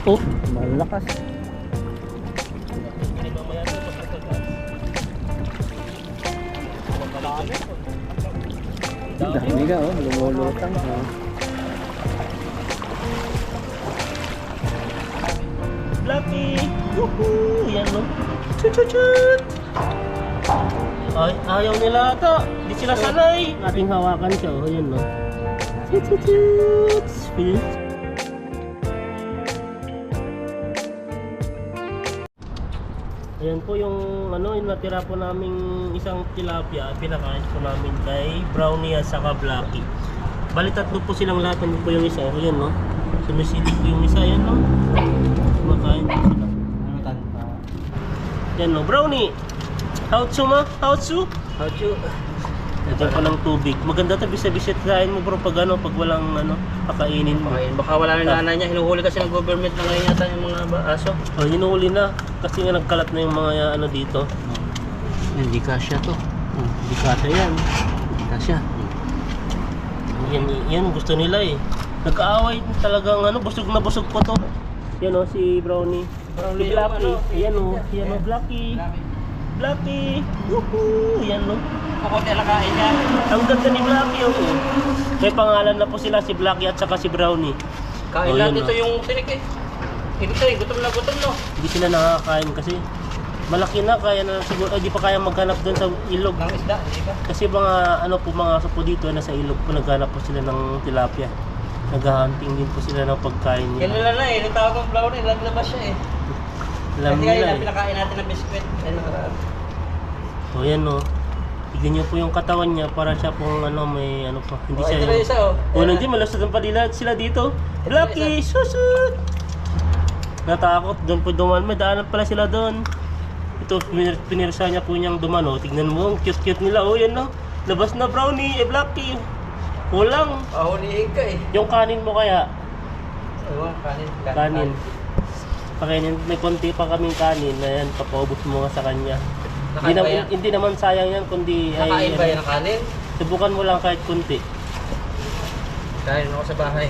Oh, malakas. Dami ka oh, lumulutang oh. Lucky! Woohoo! Yan no? Chut! Ay, ayaw nila ata. Di sila sanay. Ating hawakan siya oh, yan no? Chut! Ayan po yung ano, yung natira po naming isang tilapia, pinakain po namin kay Brownie at saka Blacky. Bali tatlo po silang lahat, ano po yung isa, ayan no. Sumisilip po yung isa, ayan no. Kumakain po sila. Ayan no, Brownie. Hautsu ma? Hautsu? Hautsu. Ito pa ng tubig. Maganda to, bisa-bisit kain mo bro pag ano, pag walang ano, pakainin mo. Baka wala na nanay niya, hinuhuli kasi ng government na ngayon yata yung mga aso. Oh, hinuhuli na. Kasi nga nagkalat na yung mga ano dito. Hindi kasya to. Hindi kasya yan. Kasya. Yan gusto nila eh. Nag-aaway talagang ano, busog na busog po to. Yan o, si Brownie. Si Blacky. Yan o, Blacky. Blacky. Woohoo! Yan o. Kukunti lang kain niya. Ang ganda ni Blacky o. May pangalan na po sila, si Blacky at saka si Brownie. Kain lang dito yung tinik eh. Ito eh, gutom na gutom no. Hindi sila nakakain kasi malaki na, kaya na siguro, di pa kaya maghanap doon sa ilog. Ng isda, hindi ba? Kasi mga ano po, mga aso po dito na sa ilog po, naghanap po sila ng tilapia. Naghahunting din po sila ng pagkain nila. Kilala na eh, yung tawag ng Brownie, naglabas siya eh. Alam Kasi nila kaya eh. pinakain natin ng biskwit. So yan o. Tignan nyo po yung katawan niya, para siya pong ano, may ano pa. Hindi siya ito na isa oh. nandiyan, malusot ang padila sila dito. Blacky, susut! Natakot, doon po duman. May daanan pala sila doon. Ito, pinirsa niya po niyang dumano. Tignan mo, ang cute-cute nila. Oh, yan no. Labas na Brownie, Blacky. Kulang. Pahulihin ka eh. Yung kanin mo kaya? Ewan, kanin. Kanin. Pakainin, may konti pa kaming kanin. Ayan, papaubos mo nga sa kanya. Hindi naman sayang yan, kundi nakain ba yan ang kanin? Subukan mo lang kahit kunti. Kain ako sa bahay.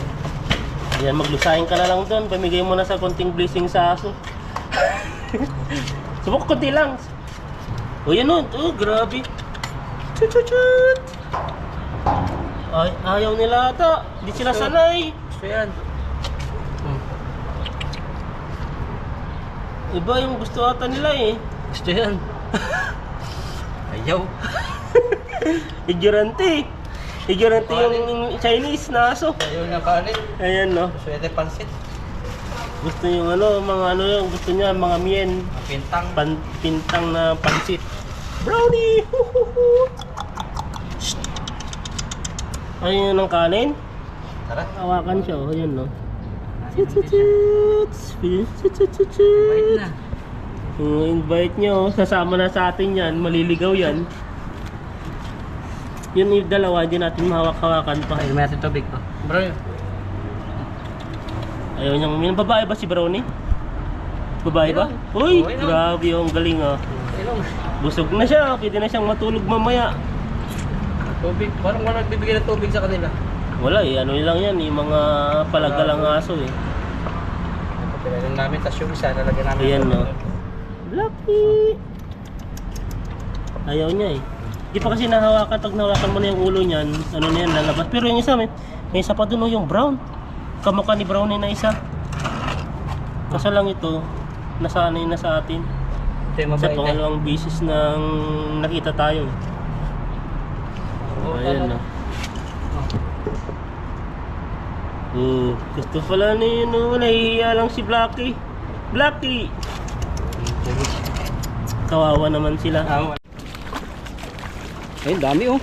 Ayan, maglusahin ka na lang doon. Pamigay mo na sa konting blessing sa aso. Subok konti lang. O yan o, grabe. Chut! Ay, ayaw nila ata. Hindi sila sanay. Gusto yan. Iba yung gusto ata nila eh. Gusto yan. Ayaw. Ignorante. Ignorante yung Chinese na aso. Ayaw na kanin. Ayan no. Pwede pansit. Gusto yung ano, mga ano yung gusto niya, mga mien. Pintang. Pintang na pansit. Brownie! Ayun ang kanin. Tara. Hawakan siya, oh, yan no. Bait na. Invite nyo, sasama na sa atin yan, maliligaw yan. Yun yung dalawa, hindi natin mahawak-hawakan pa. Ay, may ating tubig pa. Bro, Ayaw niyang, yung babae ba si Brownie? Babae ba? Uy, grabe yung galing ah. ilong. Busog na siya, pwede na siyang matulog mamaya. Tubig, parang wala nagbibigay ng tubig sa kanila. Wala eh, ano lang yan, yung mga palagalang aso eh. Pinagyan namin, tas yung isa, nalagyan namin. Ayan no. Blacky! Ayaw niya eh. Di pa kasi nahawakan, pag nahawakan mo na yung ulo niyan, ano na yan, lalabas. Pero yung isa, may isa pa dun yung brown. Kamukha ni Brownie na isa. Kaso lang ito, nasanay na sa atin. Ito yung Sa mabait pangalawang bisis nang nakita tayo. Oo, Ayan na. Gusto pala ni no, nahihiya lang si Blacky. Blacky! Kawawa naman sila. Ayun, dami oh.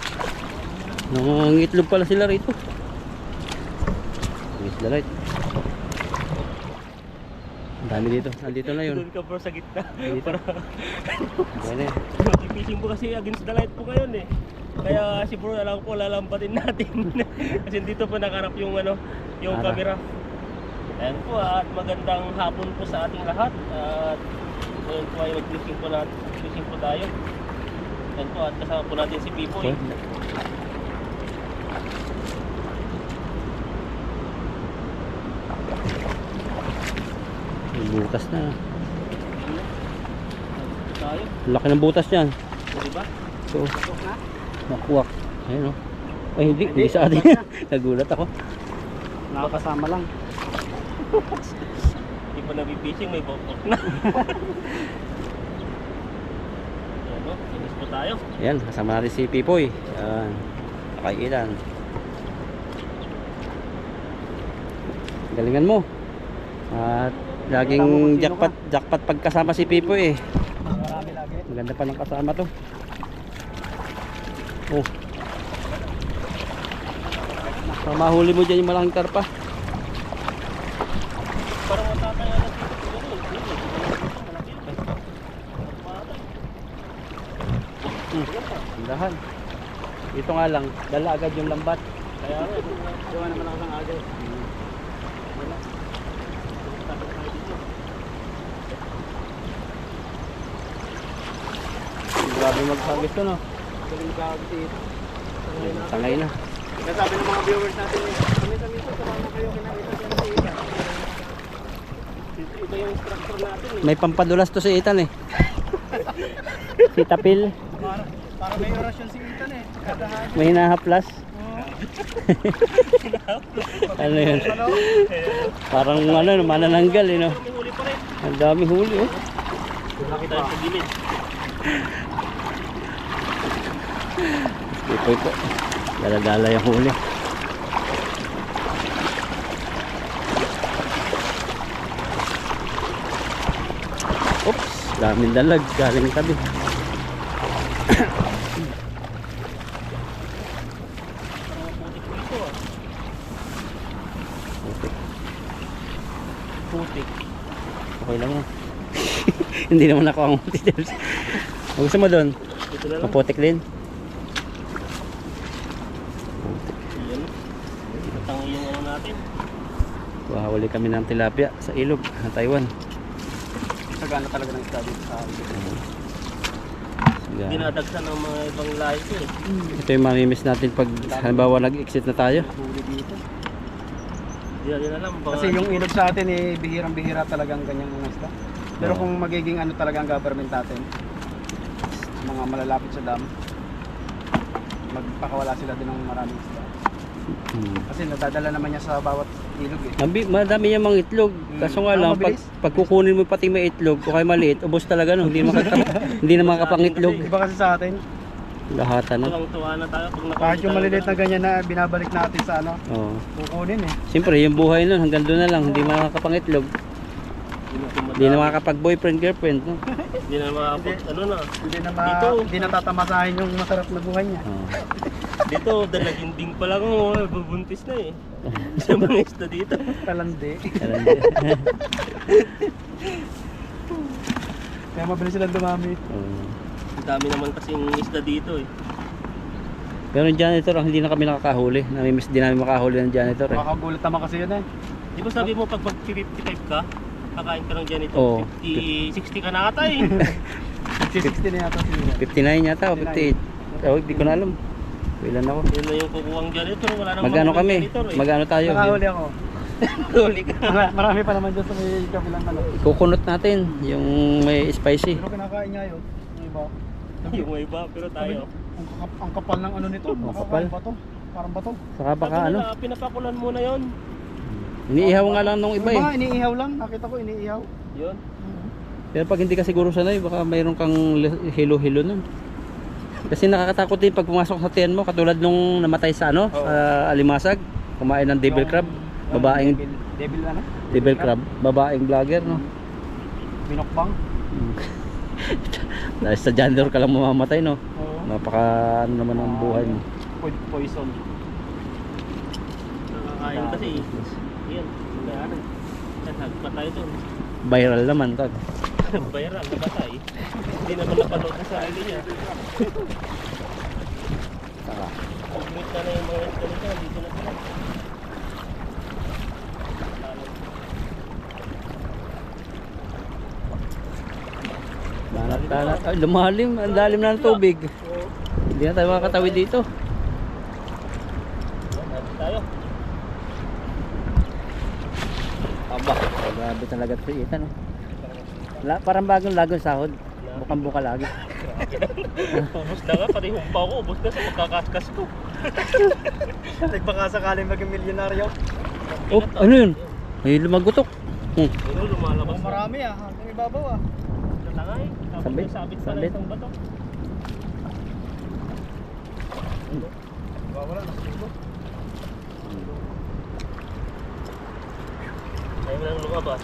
Nangangitlog pala sila rito. Isla light. Dami dito. Nandito na yun. Doon ka bro sa gitna. Dito. Bueno. Fishing po kasi against the light po ngayon eh. Kaya si bro alam ko lalampatin natin. Kasi dito po nakarap yung ano, yung camera. Ayan po at magandang hapon po sa ating lahat. At ngayon po ay mag-fishing po natin. Fishing po tayo. Ayan po at kasama po natin si Pipoy. Butas na. Tayo. Laki ng butas niyan. Diba? So, makuwak. Ayun o. Ay, hindi sa atin. Nagulat ako. Nakakasama lang. Hindi pa nabibishing, may bokok na. Ayan o, finish po tayo. Ayan, kasama natin si Pipoy. Ayan. Nakailan. Galingan mo. At laging jackpot pagkasama si Pipoy eh. Marami lagi. Maganda pa ng kasama to. Oh. Baka mahuli mo dyan yung malaking karpa. Parang matataya na dito. Tindahan. Dito nga lang, dala agad yung lambat. Kaya nga, Gawa naman ako ng agad. Grabe maghagis to no. Galing magkakabisit. Tangay na. Kasabi ng mga viewers natin eh. Kami-kami sumama kayo kinakita dyan sa Itan. iba yung structure natin eh. May pampadulas to si Ethan eh. Si Tapil. Para may orasyon si Itan eh. Kada hagis. May hinahaplas. Ano yun? Parang ano, manananggal eh no. May huli pa rin. Ang dami huli oh. Laki tayo sa gilid. Pipoy po. Dala-dala yung huli. Oops, daming dalag galing tabi. Putik. Okay lang yan. Hindi naman ako ang multi-steps. Gusto mo doon? Ito na lang. Maputik din. Yan. Matangi yung ano natin. Huli kami ng tilapia sa ilog na Taiwan. Sagana talaga ng isda dito sa amin. Sige. Dinadagsan ng mga ibang lahi ko eh. Ito yung mamimiss natin pag halimbawa nag-exit na tayo. Huli dito. Di na lang. Kasi yung ilog sa atin eh, bihirang-bihira talagang ganyang mga isda. Pero Oo. kung magiging ano talaga ang government natin, mga malalapit sa dam, magpakawala sila din ng maraming isda. Kasi nadadala naman niya sa bawat ilog eh. Madami yung mga itlog. Kaso nga lang, pag kukunin mo pati may itlog, kung kayo maliit, ubos talaga no. Hindi hindi na makapangitlog. Iba kasi sa atin, Lahatan no. Tuwang-tuwa na tayo pag kahit yung maliliit na ganyan na binabalik natin sa ano, Oo. kukunin eh. Siyempre, yung buhay nun, hanggang doon na lang, hindi makakapangitlog. Hindi na makakapag-boyfriend, girlfriend. No? Hindi na makapag, ano na. Dito, hindi na tatamasahin yung masarap na buhay niya. Oo. Dito, dalaginding pa lang oh, bubuntis na eh. Sa mga isda dito. Talandi. Alam niyo. Kaya mabilis silang dumami. Oo. Ang dami naman kasing isda dito eh. Pero yung janitor, hindi na kami nakakahuli. Namimiss din namin makahuli ng janitor eh. Makakagulat naman kasi yun eh. Di ba sabi mo pag 55 ka, kakain ka ng ganito, Oo. 60 ka na ata eh. 60 na yata sila. 59 yata o 58. Oh, hindi ko na alam. Ilan ako. Yun na yung kukuhang janitor, wala namang Magano makukuhang kami? janitor eh. Magano tayo? Nakahuli ako. Huli ka. Marami pa naman dyan sa may kabilang ano. Kukunot natin yung may spicy. Pero kinakain niya yun. Yung iba. Yung may iba, pero tayo. Ang kapal ng ano nito. Ang Makakain kapal. ba to? Parang bato. Saka baka Sabi ano, nila, pinapakulan muna yon. iniihaw nga lang nung iba eh. Iba, iniihaw lang. Nakita ko iniihaw. Yun. Pero pag hindi ka siguro sanay, baka mayroon kang hilo-hilo nun. Kasi nakakatakot din pag pumasok sa tiyan mo, katulad nung namatay sa ano, Oo. sa Alimasag, kumain ng devil crab, babaeng Devil ano? devil crab, babaeng vlogger no. Binokbang. Dahil sa janitor ka lang mamamatay no. Oo. Napaka ano naman ang buhay mo. Food poison. Nakakain kasi eh. Yan. Kaya na. Nagpa tayo doon. Viral naman to. Bayaran, nabatay. Hindi naman napanood sa sarili niya. Saka Pag-meet na yung mga isda nito, dito na sila. banat. Ay, lumalim, ang lalim na ng tubig. Hindi na tayo makakatawid dito. Tayo. Aba. Grabe talaga ito ita, no? Parang bagong lagong sahod. Mukhang buka lagi. Ubus na nga, pati humpa ko, ubus na sa pagkakaskas ko. Nagbaka sakaling maging milyonaryo. Oh, ano yun? May lumagutok. Ano, lumalabas na. Marami hanggang ibabaw Natangay, tapos Sabit, may sabit pa na sabit. isang bato. Wala na sa Ayaw mo lang lumabas.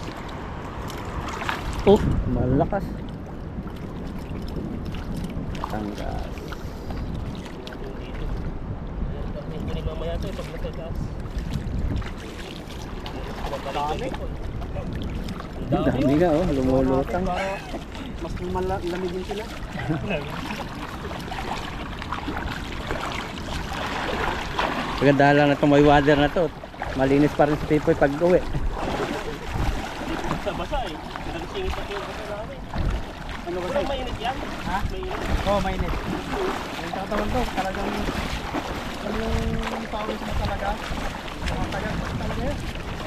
Oh, malakas. Tanggas. Yung kunin mamaya ito, pag nasa gas. Dami. Ang dami nga, oh, lumulutang. Mas malamigin sila. Pagandahan lang na itong may water na to. Malinis pa rin sa Pipoy pag uwi. Basa-basa eh. Nagsingit pa yung basa namin. Ano ba Pero mainit yan? Ha? Mainit. Oo, mainit. Yung katawan to, talagang yung pawis mo talaga. Matagal talaga yun.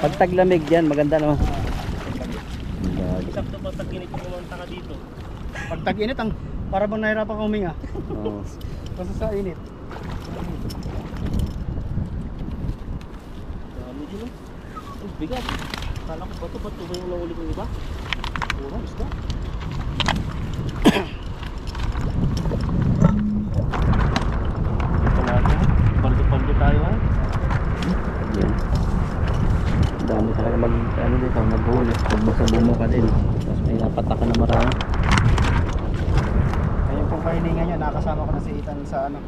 Pag taglamig yan, maganda no. Sakto pa tag-init yung umanta ka dito. Pag tag-init, para bang nahirapan ka huminga. Oh. Kasi sa init. Dami din oh. Ang bigat. Kala ko bato, bato ba yung nahuli ko iba? Puro, gusto. Ito natin. Paldo-paldo tayo ha. Yan. Ang dami talaga ano dito, maghuli. Pag basta bumuka din. Tapos may napataka na marami. Ayun pong kahiningan niya, nakasama ko na si Ethan sa ano.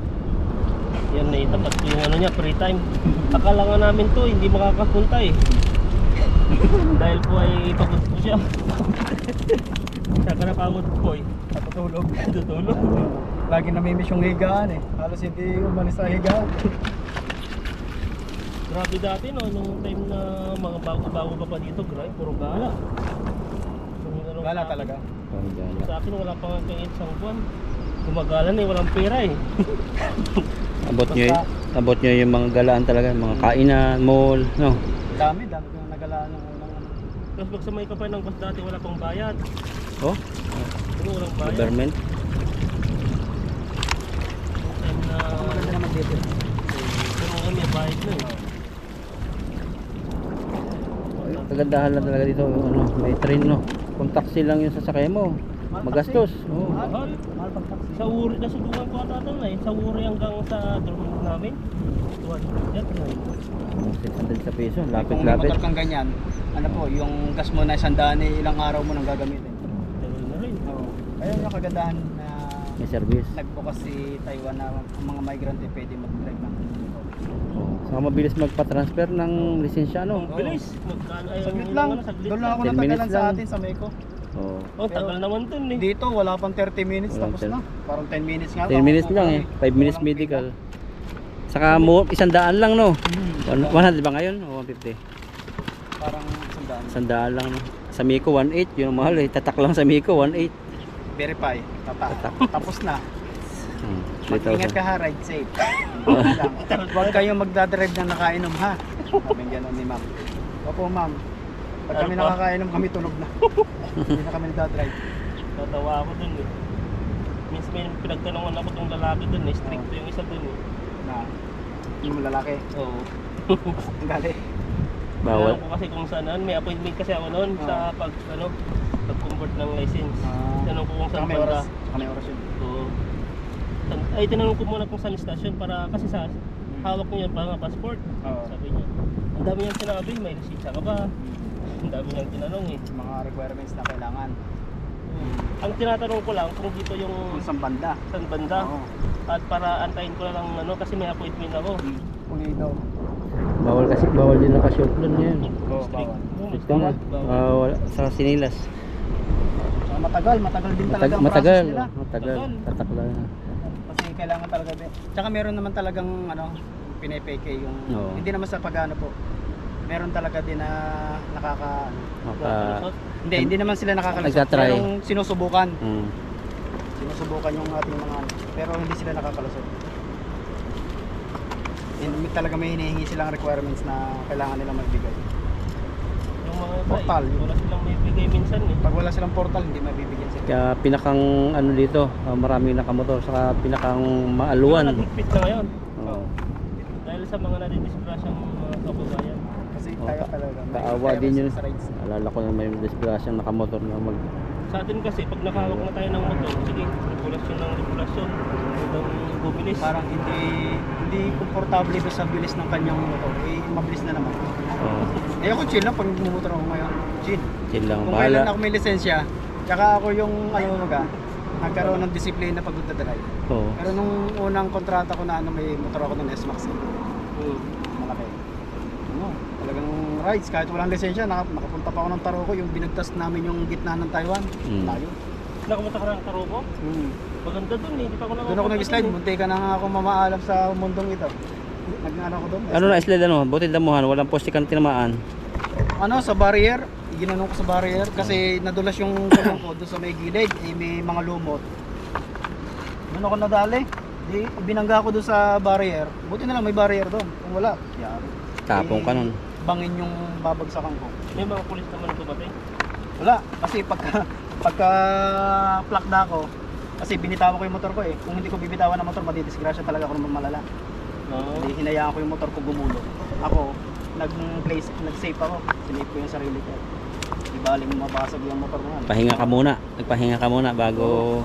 Yan na itapat ko yung ano niya, free time. Akala nga namin to, hindi makakapunta eh. Dahil po ay pagod po siya. Saka napagod po eh. Natutulog. Tutulog. Lagi namimiss yung higaan eh. Halos hindi umalis sa higaan. Grabe dati no, nung time na mga bago-bago pa pa dito, grabe, puro gala. Yung ano, Gala talaga. Sa akin wala pa nga kayong isang buwan. Gumagala na eh, walang pera eh. Abot nyo yung mga galaan talaga, mga kainan, mall, no? Dami ko nagalaan ng unang ano. Tapos pag sa may kapay ng bus dati, wala pang bayad. Oh, Ano, walang bayad. government. Yung time na... Maganda naman dito. Pero nga may bayad na eh. Kagandahan lang talaga dito, ano, may train, no? Kung taxi lang yung sasakay mo, magastos. Oh. Mahal. Mahal pag taxi. Sa Uri, nasubukan ko ata doon eh. Sa Uri hanggang sa dorm namin. 200 yan. 600 sa peso, Kung may lapit-lapit. motor kang ganyan, ano po, yung gas mo na 100 ilang araw mo nang gagamitin. Tagal na rin. Oo. Kaya yung kagandahan na May service. nagbukas si Taiwan na ang mga migrante pwede mag-drive ng motor. Saka mabilis magpa-transfer ng lisensya, no? Ang bilis. Magkano ay Saglit lang. Doon lang ako 10 minutes natagalan sa lang. atin sa Meco. Oh. Oh, tagal naman dun eh. Dito wala pang 30 minutes Walang tapos na. Parang 10 minutes nga. 10 minutes lang eh, 5 minutes medical. Saka mo, 100 lang, no? 100 ba ngayon? O 150? Parang sandaan. 100 lang, no? Sa Miko, 1.8. Yun ang mahal eh. Tatak lang sa Miko, 1.8. Verify. Tapos na. Mag-ingat 3,000. ka ha, ride safe. Lang. Huwag kayong magdadrive na nakainom ha. Sabi gano'n ni ma'am. Opo ma'am. Pag kami Ano pa? nakakainom kami tulog na. Hindi na kami nagdadrive. Tatawa ako dun eh. Minsan may pinagtanungan ako tong lalaki dun eh. Strict yung isa dun eh. Na yung lalaki. Oo. Ang gali. Bawal. Alam ko kasi kung saan. May appointment kasi ako noon sa pag-convert ng license. Tinanong ko kung saan May banda. oras. May oras yun. Oo. Ay, tinanong ko muna kung saan yung station para kasi sa hawak niya pa nga passport. Oo. Sabi niya. Ang dami niyang sinabi, may lisensya ka ba? Ang dami niyang tinanong eh. Mga requirements na kailangan. Ang tinatanong ko lang kung dito yung Kung saan banda. saan banda. Oo. At para antayin ko na lang kasi may appointment ako. Pulido. Bawal din naka-short doon yan. Oo, bawal. Ito na. Wala. Sa Sinilas. Matagal din talaga ang Matagal. process nila. Matagal. Tatak lang. Kasi kailangan talaga din. Tsaka meron naman talagang pinepeke yung Oo. hindi naman sa pagano po. Meron talaga din na hindi naman sila nakakalusot. Nagtatry. Pero sinusubukan. Hmm. Sinusubukan yung ating mga pero hindi sila nakakalusot. Hindi talaga may hinihingi silang requirements na kailangan nila magbigay. Yung mga iba Portal. eh. Wala silang may bigay minsan eh. Pag wala silang portal, hindi mabibigyan sila. Kaya pinakang ano dito, maraming nakamotor, saka pinakang maaluan. Nagligpit na ngayon. Oo. Dahil sa mga nadidisgrasyang mga kababayan. Kasi Oh, tayo talaga. Kaawa kaya din yun. sa rides. Alala ko na may disgrasyang nakamotor na mag... Sa atin kasi, pag nakahawak na tayo ng motor, sige, regulasyon ng regulasyon. Hanggang bumilis. Parang hindi komportable ba sa bilis ng kanyang motor. Eh, mabilis na naman. Oh, Eh ako chill lang pag mumotor ako ngayon. Chill. chill lang. Kung kailan Bahala. ako may lisensya, tsaka ako yung nagkaroon ng disiplina pag magdadrive. Oo. Pero nung unang kontrata ko na may motor ako ng S-Max. Malaki. Ano, talagang rides kahit walang lisensya, nakapunta pa ako ng Taroko, yung binagtas namin yung gitna ng Taiwan. Mm. Layo. Nakamunta ka ng Taroko? Maganda dun eh. Di pa ako Doon ako nag-slide, munti ka na nga ako mamaalam sa mundong ito. Nag-ano ako doon. Ano na slide ano? Buti damuhan, walang poste kang tinamaan. Ano, sa barrier, ginanong ko sa barrier kasi nadulas yung gulong ko doon sa may gilid, eh, may mga lumot. Doon ako nadali. Di, binangga ko doon sa barrier. Buti na lang may barrier doon. Kung wala, yari. Tapong ka nun. Bangin yung babagsakan ko. May mga pulis naman na tumatay. Wala, kasi pagka plakda ko, kasi binitawan ko yung motor ko eh. Kung hindi ko bibitawan ng motor, madidisgrasya talaga ako naman malala. Hindi hinayaan ko yung motor ko gumulo. Ako, nag-safe ako. Sinave ko yung sarili ko. Di baling mabasag yung motor mo. Pahinga ka muna. Nagpahinga ka muna bago...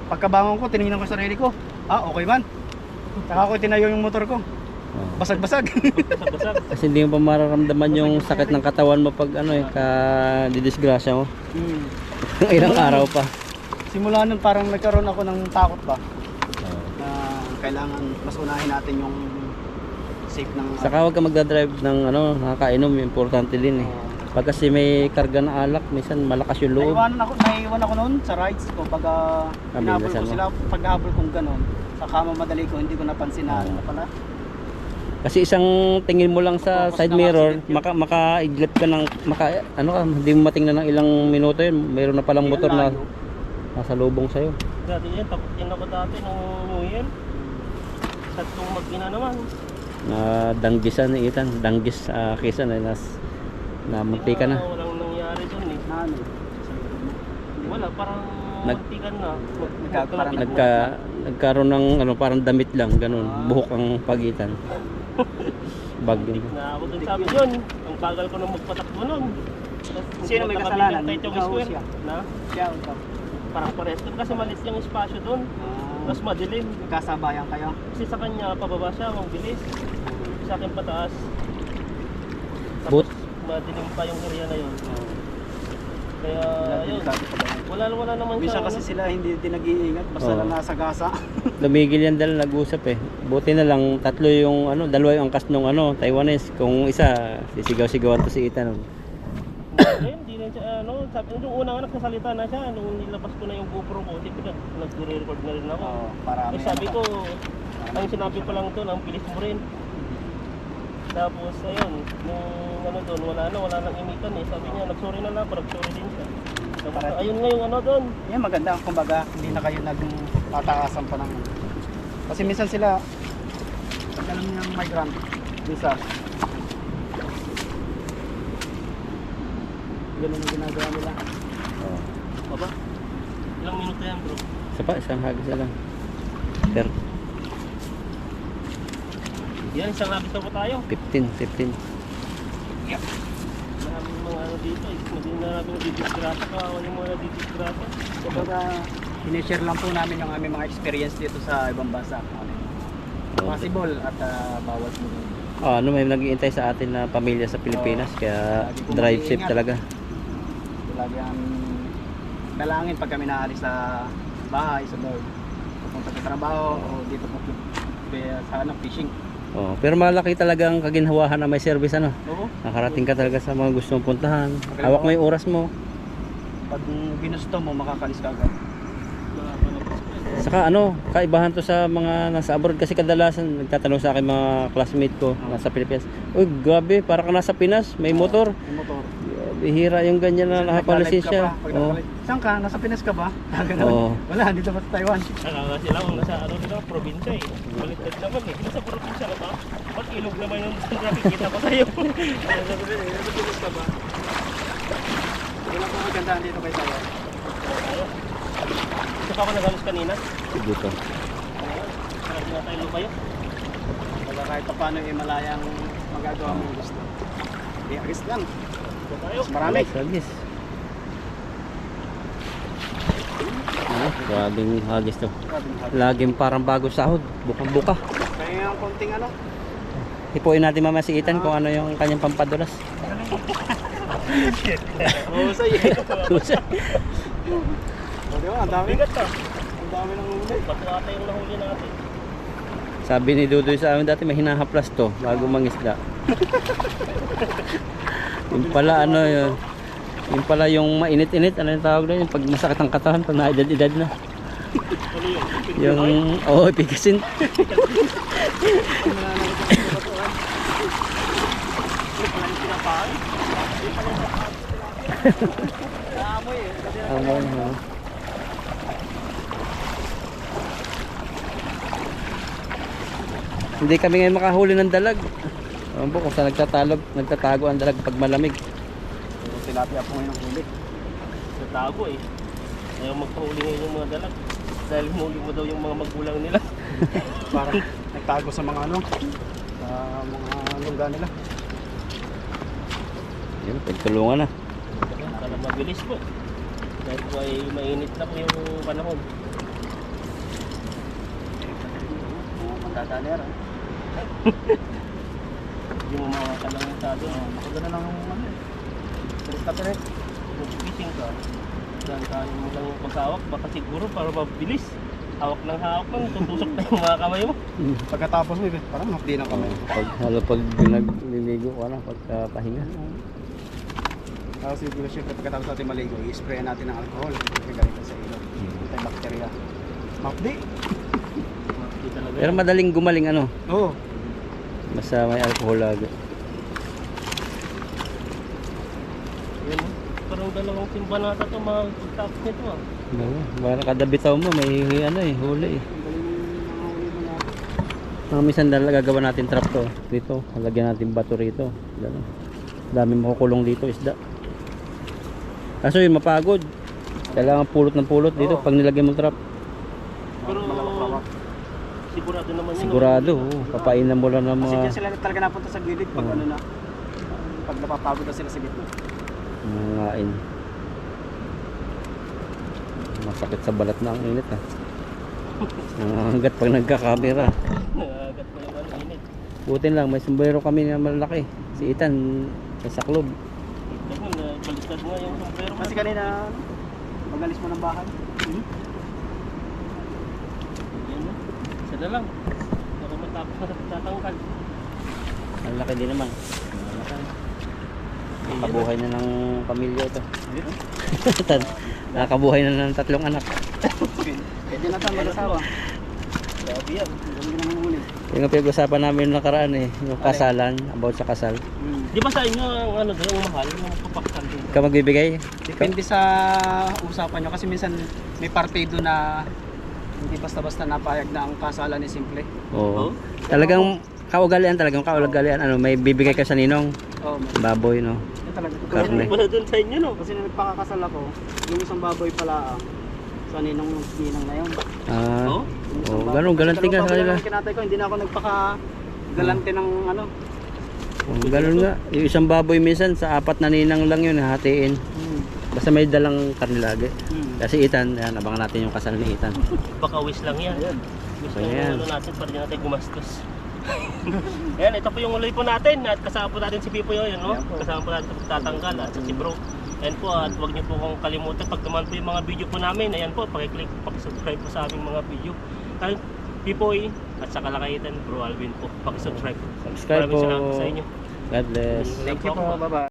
Pagkabangon ko, tinignan ko yung sarili ko. Okay man. Saka ako tinayo yung motor ko. Oh. Basag-basag. Basag-basag. Kasi hindi mo pa mararamdaman yung sakit ng katawan mo pag ano didisgrasya mo. Ilang araw pa. Simula nun parang nagkaroon ako ng takot ba. Na kailangan mas unahin natin yung safe ng... Saka huwag ka magdadrive ng nakakainom, importante din eh. Pag kasi may karga na alak, minsan malakas yung loob. Naiwan ako noon sa rides ko pagka hinabol ko sila, pag nahabol kong gano'n, sa kama madali ko, hindi ko napansin na ano pala. Kasi isang tingin mo lang sa Focus side ng mirror, accident yun. maka-idlip ka ng, hindi mo matingnan ng ilang minuto yun. Mayroon na palang Hindi, motor na layo. nasa lubong sa'yo. Dati yan, takot yan ako dati nung umuwi. Tatlong mag-ina naman. Na danggisan ni Ethan, danggis Quezon ay namunti ka na. Walang nangyari dun eh. Na ano? Wala, parang muntikan na. Parang Nagkaroon ng parang damit lang, ganun. Buhok ang pagitan. Bag yun. Na ako dun sabi yun. Ang bagal ko nung magpatakbo nun. Sino may kasalanan? Kahit yung Ikaw o square. siya? Na? Siya o ikaw? Parang pares doon kasi maliit yung espasyo doon. Mas madilim. Kasabayan kayo? Kasi sa kanya, pababa siya, ang bilis. Sa akin pataas. But, Madilim pa yung area na yun. Kaya, yun. Wala naman Minsan siya. kasi sila hindi din nag-iingat, basta Oo. lang nasa gasa. lumigil yan dahil nag-usap eh. Buti na lang, tatlo yung dalawa yung angkas nung Taiwanese. Kung isa, sisigaw-sigawan to si Ethan. Hindi na siya, sabi, nung una nga nagsasalita na siya, nung nilabas ko na yung GoPro ko, di ba, nag-re-record na rin ako. Marami. Sabi ko, ang sinabi ko lang doon, ang bilis mo rin. Tapos, ayun, nung doon, wala nang imitan eh. Sabi niya, nagsorry na lang ako, nagsorry din siya. Tapos, ayun nga yung doon. Yan maganda, kumbaga, hindi na kayo nagtataasan pa ng... Kasi minsan sila, pag alam niyo yung migrant, minsan, ganun ang ginagawa nila. Aba, ilang minuto yan bro? Isang hagis na lang. Yan, isang labis na po tayo. 15. Maraming mga dito, hindi na namin nadidisgrasa ka, wala yung mga nadidisgrasa. Kumbaga, sinishare lang po namin yung aming mga experience dito sa ibang bansa. Possible at bawal po. May nag-iintay sa atin na pamilya sa Pilipinas, kaya drive safe talaga. Lagi ang dalangin pag kami naalis sa bahay, sa Lord. Pupunta sa trabaho o dito po sa fishing. Pero malaki talaga ang kaginhawahan na may service Oo. Nakarating ka talaga sa mga gustong puntahan. Hawak mo yung oras mo. Pag ginusto mo, makakalis ka agad. Saka kaibahan to sa mga nasa abroad kasi kadalasan nagtatanong sa akin mga classmate ko nasa Pilipinas. Uy, grabe, para ka nasa Pinas, may motor. May motor. Bihira yung ganyan na nakapalisensya. Saan ka? Nasa Pinas ka ba? Oo. Wala, dito pa sa Taiwan. Nakaka sila kung nasa nila, probinsya eh. Baliktad naman eh. Nasa probinsya ka ba? Dapat ilog naman yung nakikita ko sa'yo. Nagugulos ka ba? Wala po magandaan dito kay Sayo. Ito pa ako naghalos kanina. Dito. Parang na tayo lumayo. Baga kahit pa paano yung malayang magagawa mong gusto. Hindi, agis lang. Ito tayo. Mas marami. Hagis. Ano? Grabing hagis to. Laging parang bago sahod. Bukang-buka. Kaya yung konting ano. Hipuin natin mamaya si Ethan kung ano yung kanyang pampadulas. Oo, sa'yo. Tusay. O, di ba? Ang dami. Bigat ka. Ang dami ng huli. Bato ata yung nahuli natin. Sabi ni Dudoy sa amin dati may hinahaplas to bago mangisda. Yung pala ano yun. Yung pala yung mainit-init, ano yung tawag doon? Yung pag masakit ang katawan, pag naedad-edad na. Ano yun? Yung, oo, pigasin. Naamoy eh. Kasi Amoy, ha? Hindi kami ngayon makahuli ng dalag. Alam po kung saan nagtatago ang dalag pag malamig. yung tilapia po ngayon ang huli. Natago eh. Ayaw magpahuli ngayon yung mga dalag. Dahil huli mo daw yung mga magulang nila. Parang nagtago sa mga ano. Sa mga lungga nila. Yun, pagtulungan na. Para mabilis po. Dahil po ay mainit na po yung panahon. Mga magdadaler. Hindi mo makakalang masyado. Makagana lang ang ano eh. Tiris na tiris. Mag-fishing ka. Diyan tayo mo lang yung paghawak. Baka siguro para mabilis. Hawak ng hawak lang. Tutusok na yung mga kamay mo. Pagkatapos mo, parang hapdi na kami. Pag nagliligo ka na, pagpahinga. Tapos siguro syempre pagkatapos natin maligo, i-spray natin ng alcohol. Kasi ganito sa ilog. Antibacteria. Hapdi. Hindi talaga. Pero madaling gumaling ano, Oo. basta may alcohol lagi. Yun, oh. Parang dalawang timba na ata ito mga pagtapos nito ah. Baka kada bitaw mo may ano eh, huli eh. Ang galing ng mga huli mo natin. Mga minsan gagawa natin trap to dito, lagyan natin bato rito. Ganun. Dami makukulong dito isda. Kaso yun mapagod. Kailangan pulot ng pulot dito Oo. pag nilagyan mo trap. Pero Malawak-lawak. sigurado naman yun. Sigurado, papainan mo lang ng Kasi mga dyan sila talaga napunta sa gilid pag Oo. ano na. Pag napapagod na sila sa gitna. ngain. Masakit sa balat na ang init ah. Hanggat pag nagkakamera. Nagagat mo naman init. Butin lang, may sombrero kami na malaki. Si Ethan, sa saklob. Ito mo, baliktad nga yung sombrero. Kasi kanina, magalis mo ng bahay. Yan na. Isa na lang. Baka matapos na tatangkal. Ang laki din naman. Nakabuhay na ng pamilya ito. Nakabuhay na ng 3 anak. Pwede na tayo mag-asawa. Grabe yan. Galing ka naman huli. Yung pinag-usapan namin nakaraan eh, yung kasalan, about sa kasal. Di ba sa inyo ang ano doon, ang mahal, yung papakal din? Ikaw magbibigay? Depende sa usapan nyo. Kasi minsan may partido na hindi basta-basta napayag na ang kasalan ni simple. Oo. Talagang talagang kaugalian. Ano, may bibigay ka sa ninong? Oo, Baboy, no? yun talaga. Karne. Wala doon sa inyo no? Kasi nung nagpakakasal ako, yung isang baboy pala sa ninang na yun. Ah, Oo? Yung isang oh, baboy. ganun Kasi tingnan sa dalawang baboy kanila. lang ang kinatay ko, hindi na ako nagpaka-galante ng ano. Ganun nga. Yung isang baboy minsan, sa 4 na ninang lang yun, hatiin. Basta may dalang karne lagi. Kasi Ethan, yan, abangan natin yung kasal ni Ethan. Baka wish lang yan. Wish lang Ayan. yung ano natin para di natin gumastos. Ayan, ito po yung ulay po natin at kasama po natin si Pipo yun, no? Ayan po. Kasama po natin sa tatanggal at si Bro. Ayan po, at huwag niyo po kong kalimutan pag dumaan po yung mga video po namin. Ayan po, pakiclick, pakisubscribe po sa aming mga video. At Pipoy at saka Lakaitan, Bro Alvin po. Pakisubscribe. Subscribe Maraming po. salamat sa inyo. God bless. Thank you po, bye-bye.